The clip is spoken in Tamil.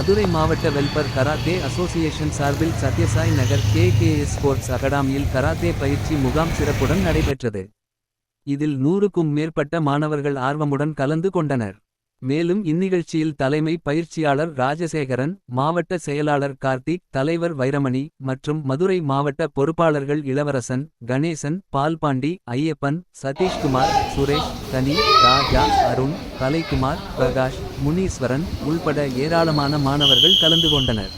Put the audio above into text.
மதுரை மாவட்ட வெல்பர் கராத்தே அசோசியேஷன் சார்பில் சத்யசாய் நகர் KKS ஸ்போர்ட்ஸ் அகாடமியில் கராத்தே பயிற்சி முகாம் சிறப்புடன் நடைபெற்றது. இதில் 100க்கும் மேற்பட்ட மாணவர்கள் ஆர்வமுடன் கலந்து கொண்டனர். மேலும் இந்நிகழ்ச்சியில் தலைமை பயிற்சியாளர் ராஜசேகரன், மாவட்ட செயலாளர் கார்த்திக், தலைவர் வைரமணி மற்றும் மதுரை மாவட்ட பொறுப்பாளர்கள் இளவரசன், கணேசன், பால்பாண்டி, ஐயப்பன், சதீஷ்குமார், சுரேஷ், கனி, ராஜா, அருண், கலைக்குமார், பிரகாஷ், முனீஸ்வரன் உள்பட ஏராளமான மாணவர்கள் கலந்து கொண்டனர்.